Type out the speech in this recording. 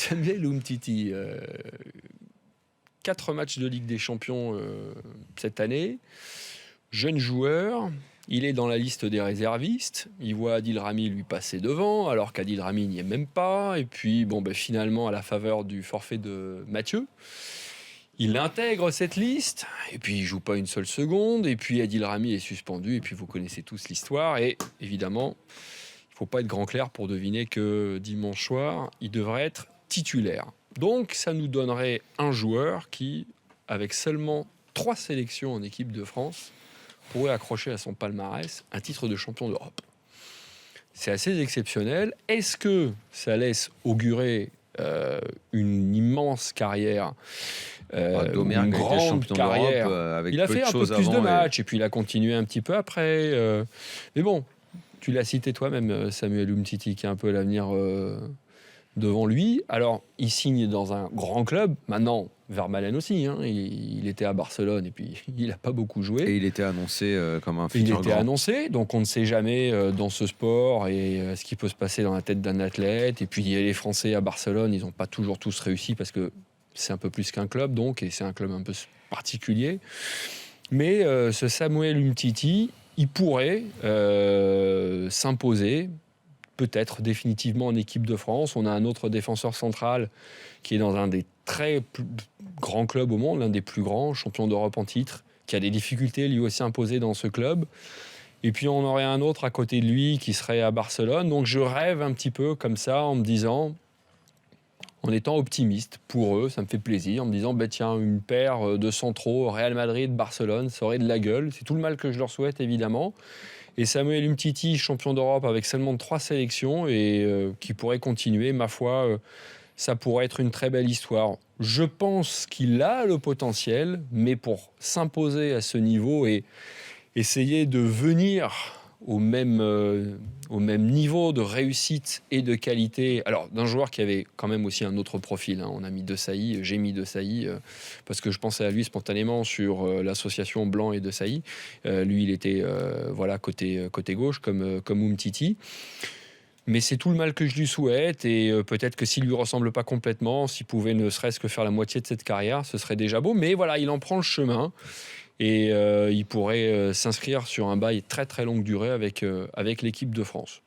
Samuel Umtiti, 4 matchs de Ligue des Champions cette année. Jeune joueur, il est dans la liste des réservistes. Il voit Adil Rami lui passer devant, alors qu'Adil Rami n'y est même pas. Et puis, finalement, à la faveur du forfait de Mathieu, il intègre cette liste. Et puis, il joue pas une seule seconde. Et puis, Adil Rami est suspendu. Et puis, vous connaissez tous l'histoire. Et évidemment, il ne faut pas être grand clair pour deviner que dimanche soir, il devrait être titulaire. Donc, ça nous donnerait un joueur qui, avec seulement 3 sélections en équipe de France, pourrait accrocher à son palmarès un titre de champion d'Europe. C'est assez exceptionnel. Est-ce que ça laisse augurer une immense carrière, Domergue une grande champion carrière avec Il a peu fait de un peu choses plus de avant matchs et puis il a continué un petit peu après. Mais bon, tu l'as cité toi-même, Samuel Umtiti, qui a un peu l'avenir devant lui. Alors, il signe dans un grand club. Maintenant, Vermaelen aussi. Il était à Barcelone et puis il n'a pas beaucoup joué. Et il était annoncé comme un Il futur était grand. annoncé, donc on ne sait jamais dans ce sport et ce qui peut se passer dans la tête d'un athlète. Et puis les Français à Barcelone, ils n'ont pas toujours tous réussi parce que c'est un peu plus qu'un club, donc, et c'est un club un peu particulier. Mais ce Samuel Umtiti, il pourrait s'imposer, peut-être définitivement en équipe de France. On a un autre défenseur central qui est dans un des très grands clubs au monde, l'un des plus grands, champion d'Europe en titre, qui a des difficultés lui aussi imposées dans ce club. Et puis on aurait un autre à côté de lui qui serait à Barcelone. Donc je rêve un petit peu comme ça en me disant, en étant optimiste pour eux, ça me fait plaisir, en me disant, tiens, une paire de centraux, Real Madrid, Barcelone, ça aurait de la gueule. C'est tout le mal que je leur souhaite, évidemment. Et Samuel Umtiti, champion d'Europe avec seulement 3 sélections et qui pourrait continuer, ma foi, ça pourrait être une très belle histoire. Je pense qu'il a le potentiel, mais pour s'imposer à ce niveau et essayer de venir au même niveau de réussite et de qualité. Alors, d'un joueur qui avait quand même aussi un autre profil. On a mis Desailly, j'ai mis Desailly, parce que je pensais à lui spontanément sur l'association Blanc et Desailly. Lui, il était côté gauche, comme Umtiti. Mais c'est tout le mal que je lui souhaite et peut-être que s'il lui ressemble pas complètement, s'il pouvait ne serait-ce que faire la moitié de cette carrière, ce serait déjà beau. Mais voilà, il en prend le chemin et il pourrait s'inscrire sur un bail très très longue durée avec l'équipe de France.